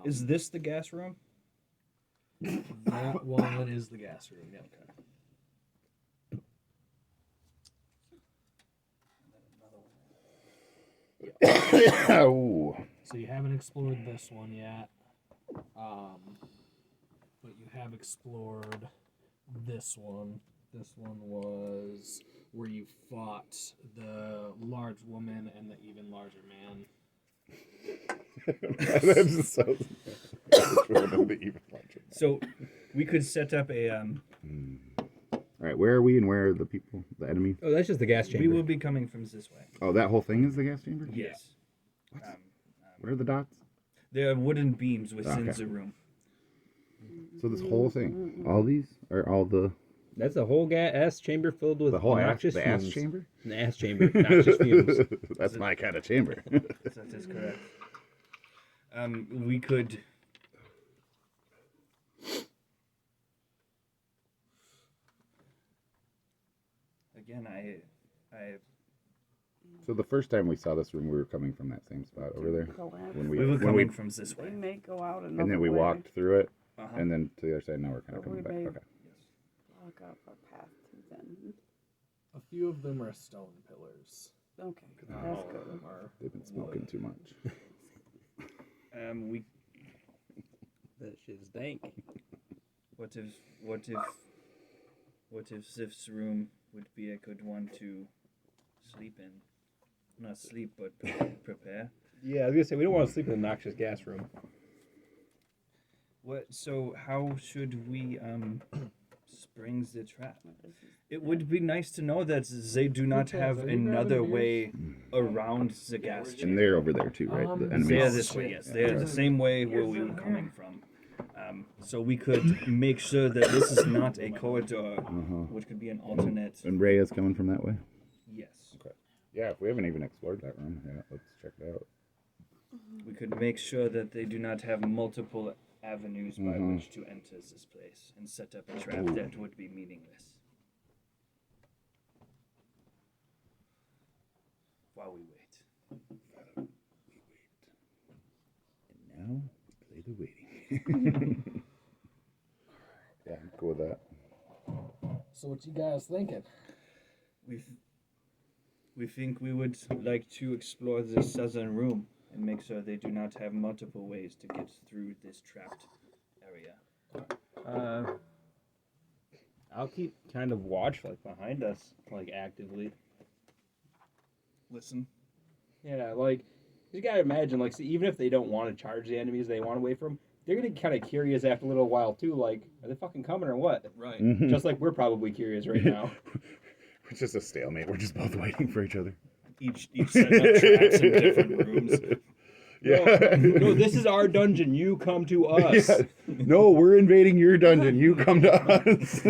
Is this the gas room? That one is the gas room. Yeah. Oh. So you haven't explored this one yet, but you have explored this one. This one was where you fought the large woman and the even larger man. That's just so. So, we could set up a. All right, where are we and where are the people, the enemy? Oh, that's just the gas chamber. We will be coming from this way. Oh, that whole thing is the gas chamber? Yes. What are the dots? There are wooden beams within Okay. the room. So this whole thing, all these are all the That's a whole gas chamber filled with whole ass, noxious the fumes. ass chamber? The ass chamber, noxious fumes. That's my kind of chamber. That is correct. We could. Again, I. So the first time we saw this room, we were coming from that same spot over there. When We were coming from this They way. may go out another and then we way. walked through it, Uh-huh. and then to the other side. Now we're kind of But coming we back. may- Okay. Block up our path to them. A few of them are stone pillars. Okay, Oh. that's All of good. them are. They've been smoking too much. We. That shit's dank. What if Zif's room would be a good one to sleep in? Not sleep, but prepare. Yeah, I was gonna say we don't want to sleep in the noxious gas room. What? So how should we spring the trap? It would be nice to know that they do not have another way around the gas And chamber. they're over there too, right? The enemies. They are this way, yes. They are the same way where we were coming from. So we could make sure that this is not a corridor, which could be an alternate. And Ray is coming from that way. Yes. Okay. Yeah, if we haven't even explored that room, yeah, let's check it out. We could make sure that they do not have multiple avenues by which to enter this place and set up a trap that would be meaningless. While we wait. And now we play the waiting. Yeah, I'm cool with that. So what you guys thinking? We think we would like to explore the southern room and make sure they do not have multiple ways to get through this trapped area. I'll keep kind of watch like behind us, like actively. Listen. Yeah, like you gotta imagine, like, see, even if they don't want to charge the enemies they want away from, they're gonna get kind of curious after a little while too. Like, are they fucking coming or what? Right. Just like we're probably curious right now. It's just a stalemate. We're just both waiting for each other. Each setting up traps in different rooms. Yeah. No, this is our dungeon. You come to us. Yeah. No, we're invading your dungeon. You come to us.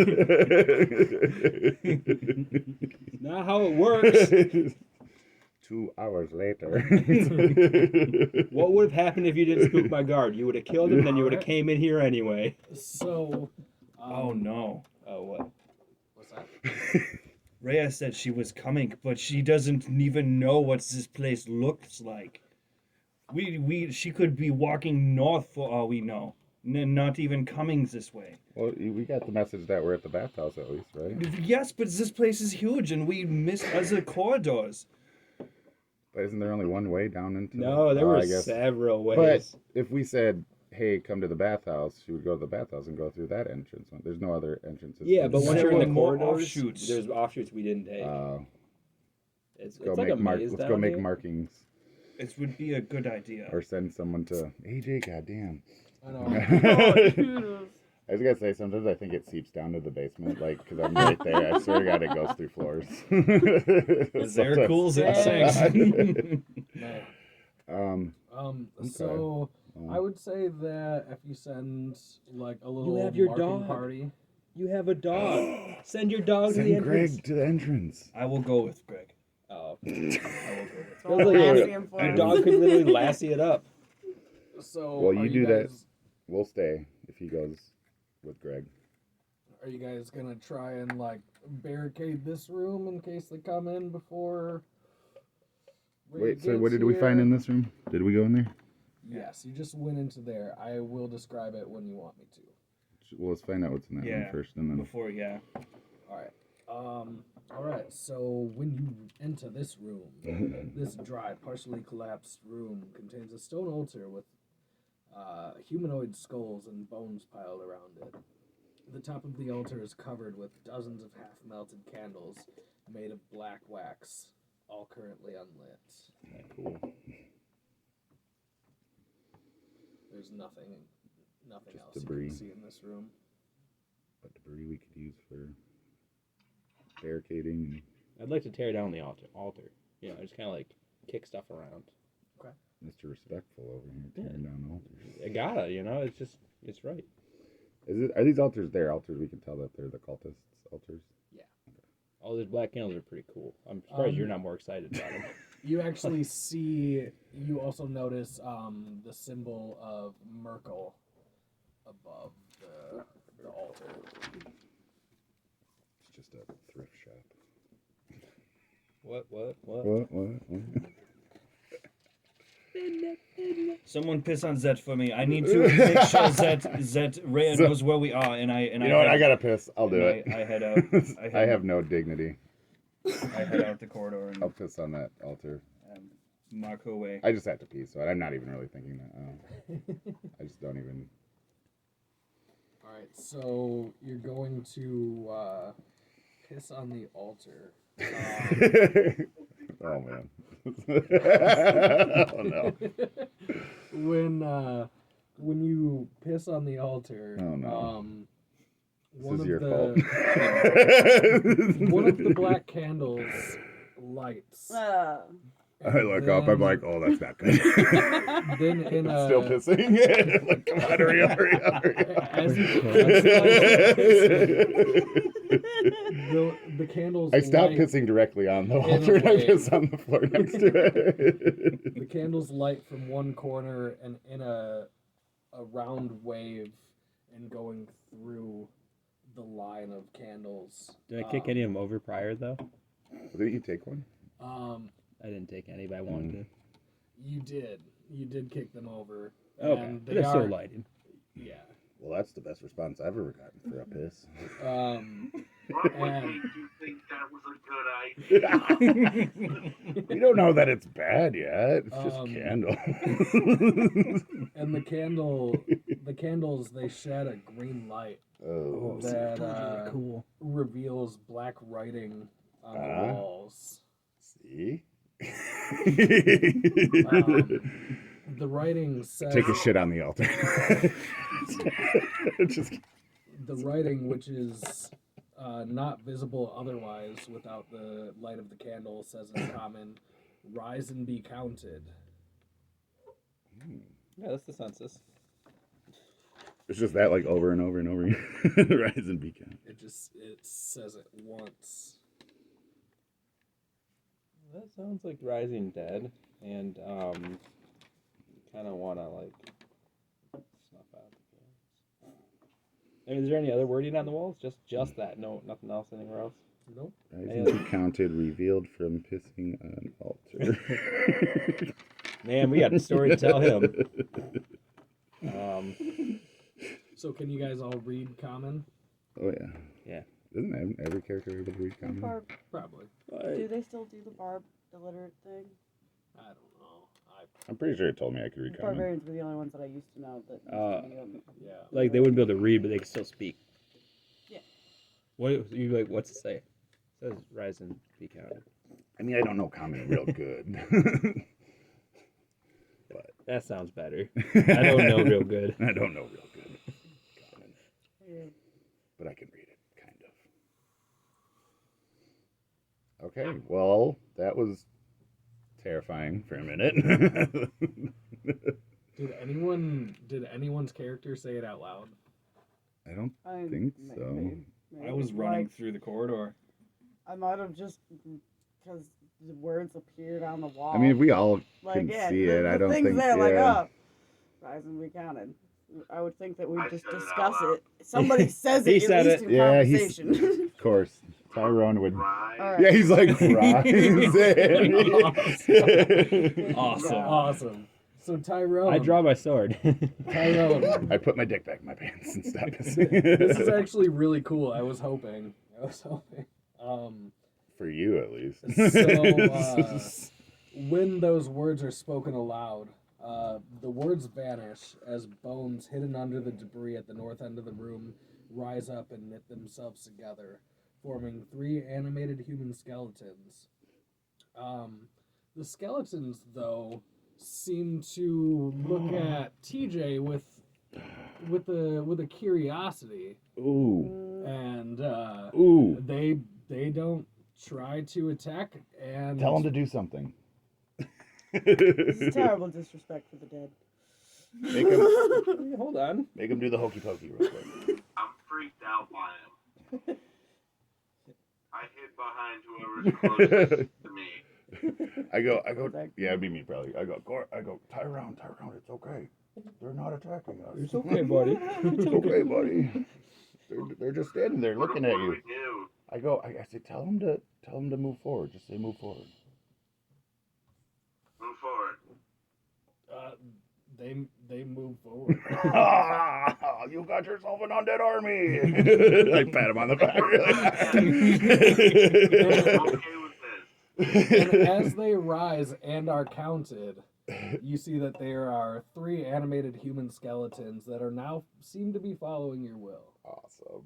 Not how it works. 2 hours later. What would have happened if you didn't spook my guard? You would have killed him, then you would have came in here anyway. So. Oh no. Oh, what? What's that? Rhea said she was coming, but she doesn't even know what this place looks like. She could be walking north for all we know. Not even coming this way. Well, we got the message that we're at the bathhouse at least, right? Yes, but this place is huge and we missed other corridors. But isn't there only one way down into No, there Oh, were I guess. several But ways. if we said, hey, come to the bathhouse, she would go to the bathhouse and go through that entrance. There's no other entrances. Yeah, but once There you're in were the more corridors, offshoots. there's offshoots we didn't take. Let's It's go like a make maze let's down go make here. markings It would be a good idea. or send someone to AJ. Goddamn. I know. I was gonna say sometimes I think it seeps down to the basement, like because I'm right there. I swear to God, it goes through floors. Is there cool Nice. Okay. So I would say that if you send like a little have your marking dog. party. You have a dog. Send your dog to the Send entrance. Greg to the entrance. I will go with Greg. Oh. I will go with It's all Feels like lassie a- and Your fun. dog could literally lassie it up. So Well, are you do that. guys, We'll stay if he goes with Greg. Are you guys gonna try and like barricade this room in case they come in before? Ray Wait, so gets what did we find here? in this room? Did we go in there? Yes, you just went into there. I will describe it when you want me to. Well, let's find out what's in that room first, and then Before, yeah. All right. So when you enter this room, this dry, partially collapsed room contains a stone altar with humanoid skulls and bones piled around it. The top of the altar is covered with dozens of half-melted candles made of black wax, all currently unlit. cool. There's nothing Just else debris. you can see in this room. What debris we could use for barricading. I'd like to tear down the altar. Yeah, just kind of like kick stuff around. Mr. Respectful over here tearing down altars. I gotta, it's right. Are these altars their altars? We can tell that they're the cultists' altars. All those black candles are pretty cool. I'm surprised you're not more excited about them. You actually see, you also notice the symbol of Merkel above the altar. It's just a thrift shop. What? What? Someone piss on Zet for me. I need to make sure that Rhea knows where we are, and I. You know what? I gotta piss. I'll do it. I head out. I have no dignity. I head out the corridor I'll and piss on that altar. mark her way. I just have to pee, so I'm not even really thinking that. I just don't even. All right, so you're going to piss on the altar. Oh man. Oh no. When you piss on the altar, Oh no. one This is of your the fault. one of the black candles lights. I look up. I'm like, oh, that's not good. Then in a Still pissing. Like, come on, hurry up. as you the candles. I stopped light, pissing directly on the In a altar and I way. piss on the floor next to it. The candles light from one corner and in a round wave and going through the line of candles. Did I kick any of them over prior, though? Didn't you take one? I didn't take any, but I wanted to. You did kick them over. Okay, and but it's still lighting. Yeah. Well, that's the best response I've ever gotten for a piss. What And made you think that was a good idea? We don't know that it's bad yet. It's just candle. and the candles they shed a green light Oh. that reveals black writing on the walls. See? The writing says Take a shit on the altar. Just the writing, which is not visible otherwise without the light of the candle, says in common, "Rise and be counted." Yeah, that's the census. It's just that like over and over and over again. Rise and be counted. It says it once. That sounds like Rising Dead, and kind of want to like snuff out the candles. I mean, is there any other wording on the walls? Just that? No, nothing else anywhere else? Nope. Rise and be counted, revealed from pissing on altar. Man, we got a story to tell him. So can you guys all read common? Oh yeah. Yeah. Isn't every character able to read common? Probably. Do they still do the illiterate thing? I don't know. I'm pretty sure it told me I could read common. Barbarians were the only ones that I used to know that. Yeah. Like they wouldn't be able to read, but they could still speak. Yeah. What you like? What's it say? It says rise and be counted. I mean, I don't know common real good. But That sounds better. I don't know real good. I don't know real good common. But I can read it, kind of. Okay, well, that was terrifying for a minute. Did anyone's character say it out loud? I don't think so. I was running through the corridor. I might have just because the words appeared on the wall. I mean, if we all like, can yeah, see the, it, the I don't things think. there, Yeah. like, oh, rise and be counted. I would think that we I just said it out discuss loud. it. Somebody says He it said at least it. in Yeah, conversation. Of course, Tyrone would. Right. All right. Yeah, he's like rise. Awesome. Awesome. So Tyrone. I draw my sword. Tyrone. I put my dick back in my pants and stop. This is actually really cool. I was hoping. For you, at least. So, when those words are spoken aloud, the words vanish as bones hidden under the debris at the north end of the room rise up and knit themselves together, forming 3 animated human skeletons. The skeletons, though, seem to look at TJ with a curiosity, Ooh. and Ooh. they don't try to attack. And Tell him to do something. This is terrible disrespect for the dead. Make him, Hold on. make him do the hokey pokey real quick. I'm freaked out by him. I hid behind whoever's closest to me. I go, yeah, it'd be me probably. I go, Tyrone, it's okay. They're not attacking us. It's okay, buddy. It's okay, buddy. They're just standing there looking at What do you. we do? I say, tell him to move forward. Just say move forward. Move forward. They move forward. You got yourself an undead army. I pat him on the back. I'm okay with this. And as they rise and are counted, you see that there are 3 animated human skeletons that are now seem to be following your will. Awesome.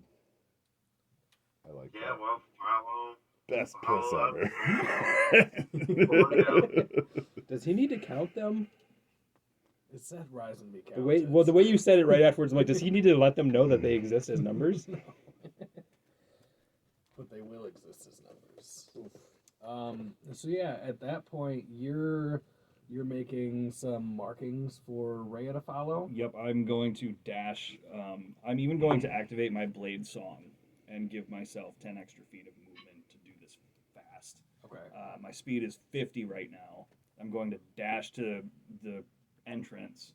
I like Yeah, that. well, follow. Best follow piss up. ever. Does he need to count them? It said rise and be The counted. way you said it right afterwards, I'm like, does he need to let them know that they exist as numbers? But they will exist as numbers. So yeah, at that point, you're making some markings for Rhea to follow. Yep, I'm going to dash. I'm even going to activate my blade song and give myself 10 extra feet of movement to do this fast. Okay. My speed is 50 right now. I'm going to dash to the entrance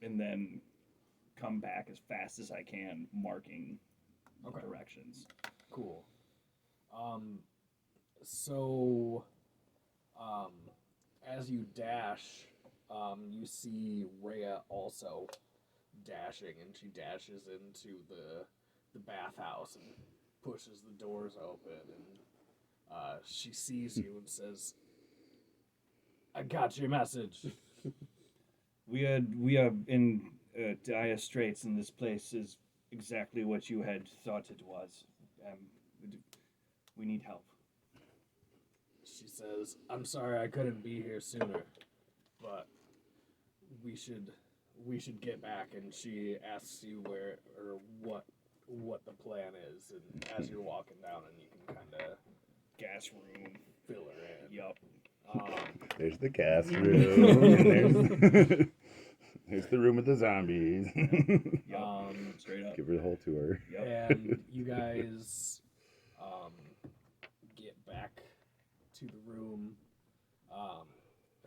and then come back as fast as I can, marking Okay. directions. Cool. So, as you dash, you see Rhea also dashing, and she dashes into the bathhouse and pushes the doors open, and she sees you and says, "I got your message." We are in dire straits, and this place is exactly what you had thought it was. We need help. She says, "I'm sorry I couldn't be here sooner, but we should get back." And she asks you where or what the plan is, and as you're walking down, and you can kind of Gas room. fill her in. Yup. There's the gas room. There's the room with the zombies. Straight up. Give her the whole tour. Yep. And you guys get back to the room.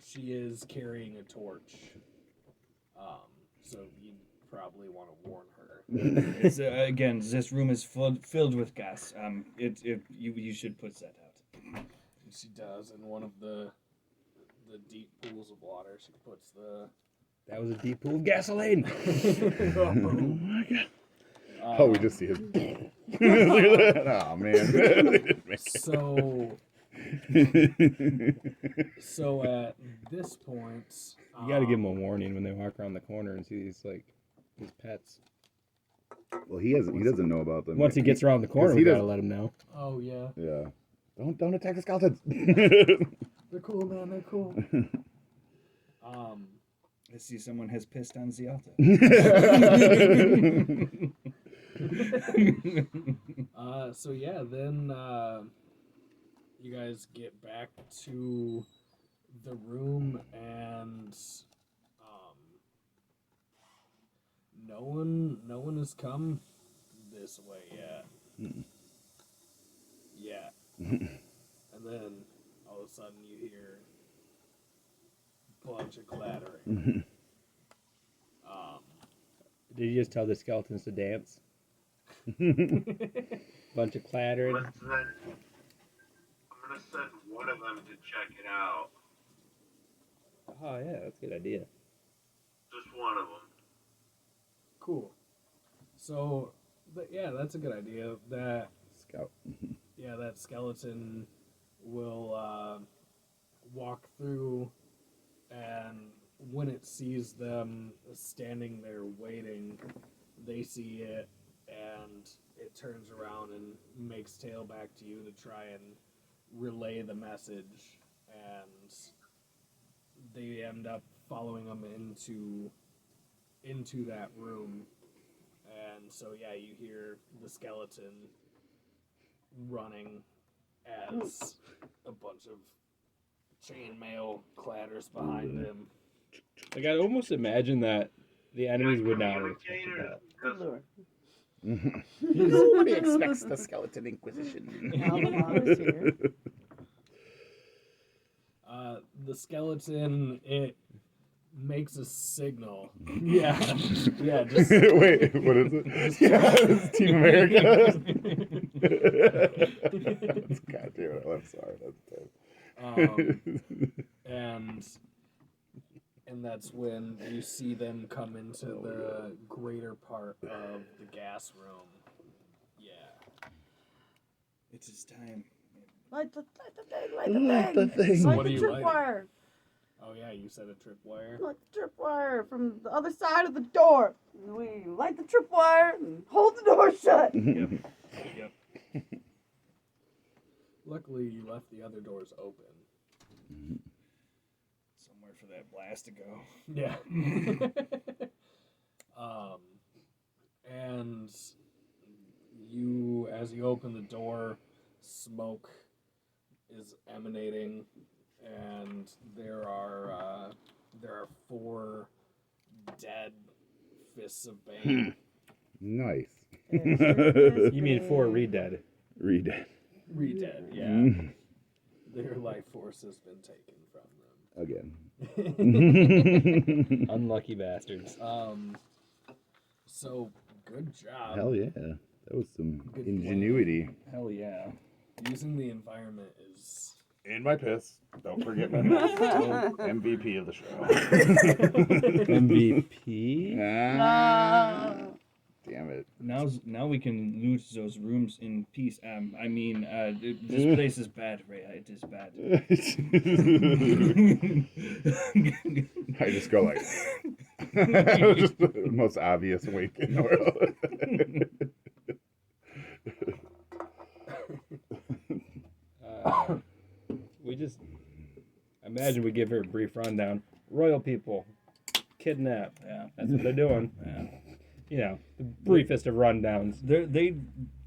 She is carrying a torch, so you probably want to warn her. It's, again, this room is filled with gas. You should put that out. And she does, in one of the deep pools of water. She puts the. That was a deep pool of gasoline. Oh my god. We just see his. Look at that. Oh man. So at this point, You got to give them a warning when they walk around the corner and see these his pets. Well, he doesn't know about them. Once he gets around the corner, he we got to doesn't- let him know. Oh yeah, Yeah. Don't attack the skeletons. they're cool, man. They're cool. I see someone has pissed on Ziata. So yeah, then you guys get back to the room, and no one has come this way yet. Yeah. And then all of a sudden you hear a bunch of clattering. Did you just tell the skeletons to dance? Bunch of clattering. I'm gonna send one of them to check it out. Oh yeah, that's a good idea. Just one of them. Cool. So, yeah, that's a good idea. That Scout. that skeleton will walk through, and when it sees them standing there waiting, they see it, and it turns around and makes tail back to you to try and relay the message, and they end up following them into that room. And so, yeah, you hear the skeleton running as a bunch of chainmail clatters behind him. Like I almost imagine that the enemies would not have Communicate expected or that. Good lord. Nobody expects the skeleton inquisition. Al's here. The skeleton, it makes a signal. Yeah, just Wait, what is it? Yeah, it's Team America. God damn it! I'm sorry. That's and that's when you see them come into the greater part of the gas room. Yeah. It's his time. Light the thing. Light the thing. Light What are the you lighting? tripwire. Oh yeah, you said a tripwire. Light the tripwire from the other side of the door. We light the tripwire and hold the door shut. Yep. Luckily, you left the other doors open. Somewhere for that blast to go. Yeah. And as you open the door, smoke is emanating, and there are 4 dead fists of bane. nice. You mean 4 re-dead? Read it Re-dead, yeah. Their life force has been taken from them. again. Unlucky bastards. So good job. Hell yeah, that was some Good ingenuity. Hell yeah. Using the environment is And my piss. Don't forget my MVP of the show. MVP? Damn it. Now we can loot those rooms in peace. This place is bad, Ray. It is bad. I just go like, just the most obvious wink in the world. We just imagine we give her a brief rundown. Royal people, kidnap. Yeah. That's what they're doing. Yeah. You know, the briefest of rundowns.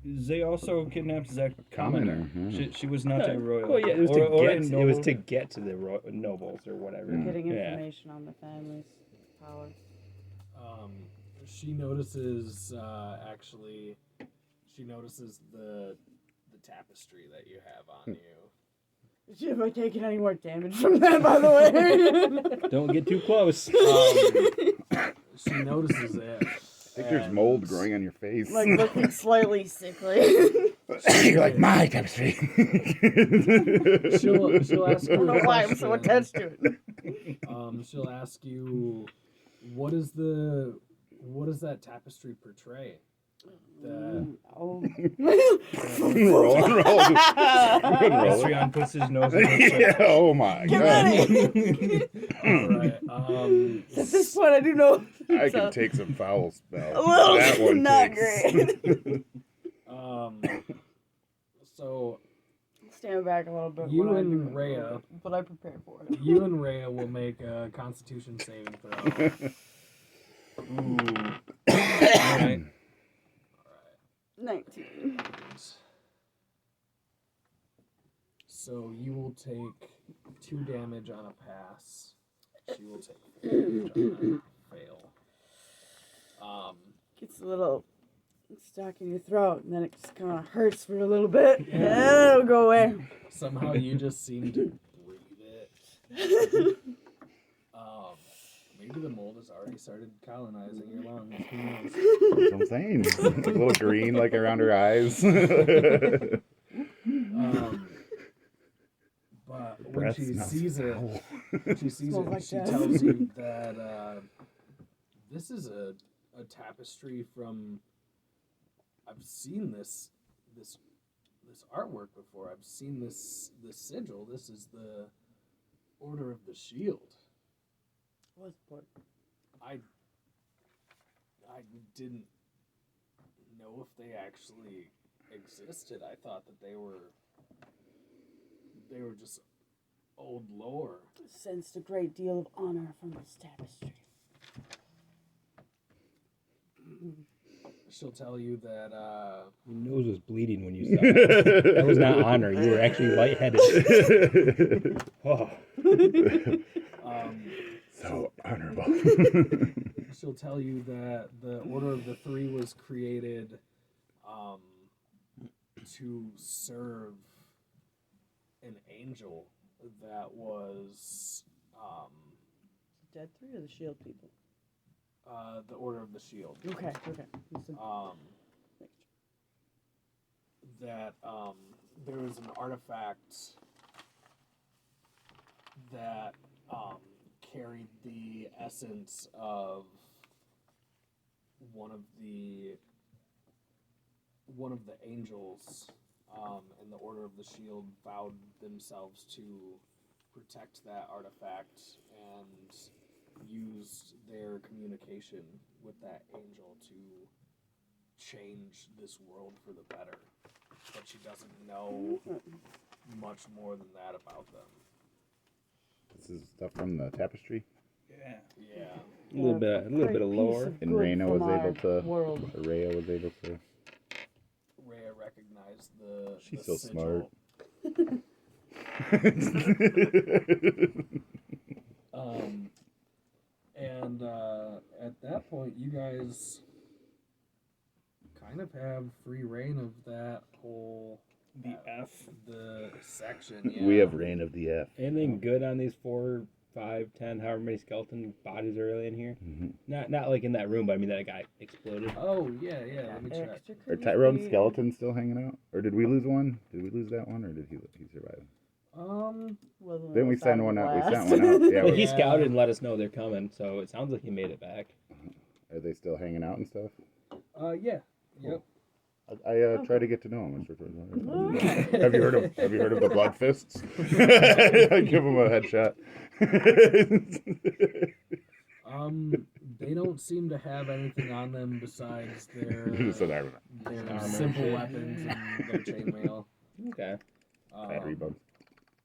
They also kidnapped that commoner. She was not a royal. Well, yeah, it was or a it was noble. to get to the nobles or whatever. Getting Yeah. information on the family's power. she notices the tapestry that you have on you. Have I taken any more damage from that, by the way? Don't get too close. She notices it. I think there's mold growing on your face. Like looking slightly sickly. You're like, my tapestry. She'll ask I you don't know a why I'm so question. attached to it. She'll ask you, what does that tapestry portray? Oh. roll. Estrion puts his nose in the Yeah, oh my Get god. ready. Alright, At this point, I do know. I can take some foul spells. A little That one not takes. great. So Stand back a little bit. You when I and do it, Rhea. But I prepared for it. you and Rhea will make a Constitution saving throw. Ooh. Alright. 19. So you will take 2 damage on a pass. She will take 4 damage on a fail. Gets a little stuck in your throat, and then it just kind of hurts for a little bit, and then it'll go away. Somehow you just seem to breathe it. Maybe the mold has already started colonizing your lungs. Who knows? That's what I'm saying. A little green, like around her eyes. But when breath she smells sees it, foul. when she sees Smells it, like she death. tells you that this is a tapestry from. I've seen this artwork before. I've seen this sigil. This is the Order of the Shield. What's important? I didn't know if they actually existed. I thought that they were just old lore. Sensed a great deal of honor from this tapestry. She'll tell you that Your nose was bleeding when you saw it. That was not honor. You were actually lightheaded. Oh. So honorable. she'll tell you that the Order of the Three was created to serve an angel that was Dead three or the shield people? the Order of the Shield. Okay. Listen. That there was an artifact that carried the essence of one of the angels, and the Order of the Shield vowed themselves to protect that artifact and used their communication with that angel to change this world for the better. But she doesn't know much more than that about them. This is stuff from the tapestry. Yeah. Yeah. A little bit of lore. And Reyna was able to. World. Rhea was able to. Rhea recognized the She's the so sigil. smart. And at that point, you guys kind of have free reign of that whole The F. the section. Yeah. We have reign of the F. Anything good on these 4, 5, 10, however many skeleton bodies are really in here? Mm-hmm. Not like in that room, but I mean that guy exploded. Oh yeah. Let me check. Extra Are creepy. Tyrone's skeleton still hanging out? Or did we lose one? Did we lose that one, or did he survive? Wasn't Didn't we else send out one of out? We blast. sent one out. Yeah. Well, he Yeah. scouted and let us know they're coming, so it sounds like he made it back. Are they still hanging out and stuff? Yeah. Yep. I try to get to know him. Oh. Have you heard of the Blood Fists? I give him a headshot. They don't seem to have anything on them besides their Just said armor. their simple weapons and their chainmail. Okay. Battery bumps.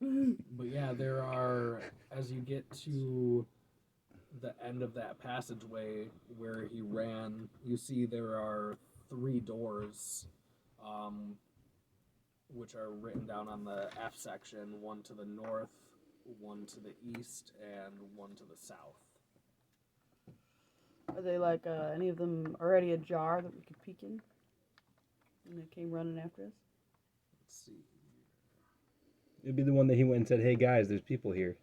But yeah, there are, as you get to the end of that passageway where he ran, you see there are 3 doors, which are written down on the F section, one to the north, one to the east, and one to the south. Are they like any of them already ajar that we could peek in? And they came running after us? Let's see. It'd be the one that he went and said, "Hey guys, there's people here."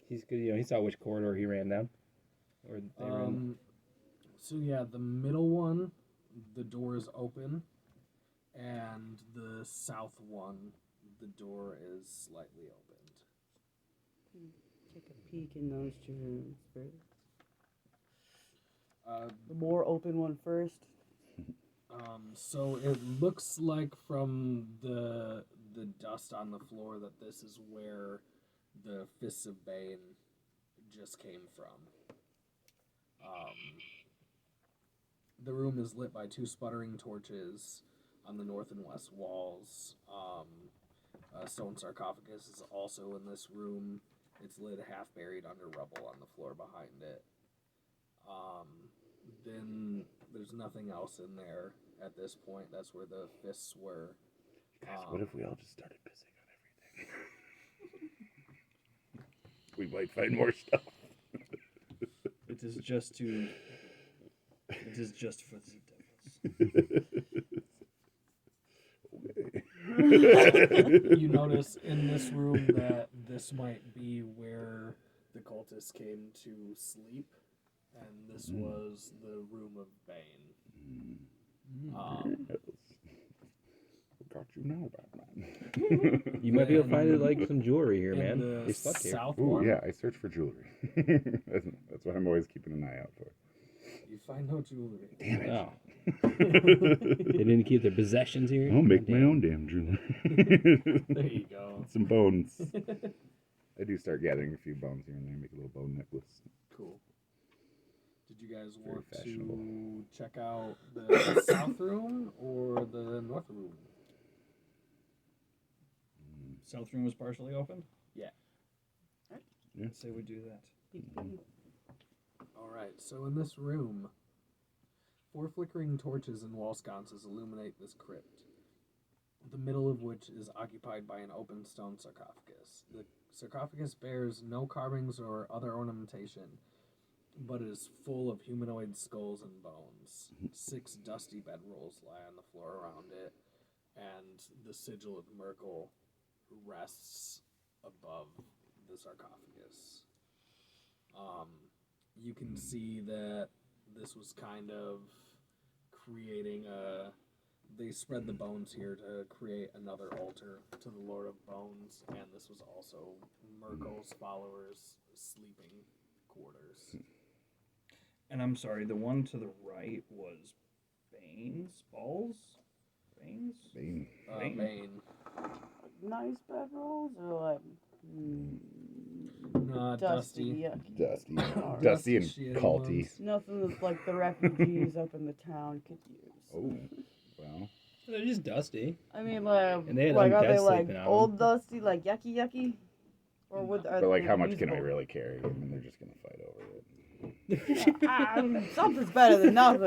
He saw which corridor he ran down, or they ran. So yeah, the middle one, the door is open, and the south one, the door is slightly opened. Take a peek in those 2 rooms first. The more open one first. So it looks like from the dust on the floor that this is where the Fists of Bane just came from. The room is lit by 2 sputtering torches on the north and west walls. A stone sarcophagus is also in this room. Its lid half buried under rubble on the floor behind it. Then there's nothing else in there at this point. That's where the fists were. Guys, what if we all just started pissing on everything? We might find more stuff. It is just for the devils. You notice in this room that this might be where the cultists came to sleep, and this was the room of Bane. got you now, Batman. You might be able to find like some jewelry here, In man. the They stuck here. south Ooh, one, yeah, I search for jewelry. That's what I'm always keeping an eye out for. you find no jewelry. Damn it. Oh, they didn't keep their possessions here. I'll make my Damn. own damn jewelry. There you go. Some bones. I do start gathering a few bones here and there, make a little bone necklace. Cool. Did you guys Very want fashionable. to check out the south room or the north room? South room was partially open? Yeah. Yeah. Say we do that. All right. So in this room, 4 flickering torches and wall sconces illuminate this crypt, the middle of which is occupied by an open stone sarcophagus. The sarcophagus bears no carvings or other ornamentation, but it is full of humanoid skulls and bones. 6 dusty bedrolls lie on the floor around it, and the sigil of Merkel rests above the sarcophagus. You can see that this was kind of creating a... They spread the bones here to create another altar to the Lord of Bones, and this was also Merkel's followers' sleeping quarters. And I'm sorry, the one to the right was Bane's balls? Bane's? Bane. Bane. Nice bedrolls or like Dusty. yucky. Dusty. Alright. Dusty and Shitty culty. ones. Nothing that like the refugees up in the town could use. Oh, well. They're just dusty. I mean, like, And they had like are undead they like sleeping on old dusty, like yucky, or would? Are But, like, they how much can I usable? really carry? I mean, they're just going to fight over it. Something's better than nothing.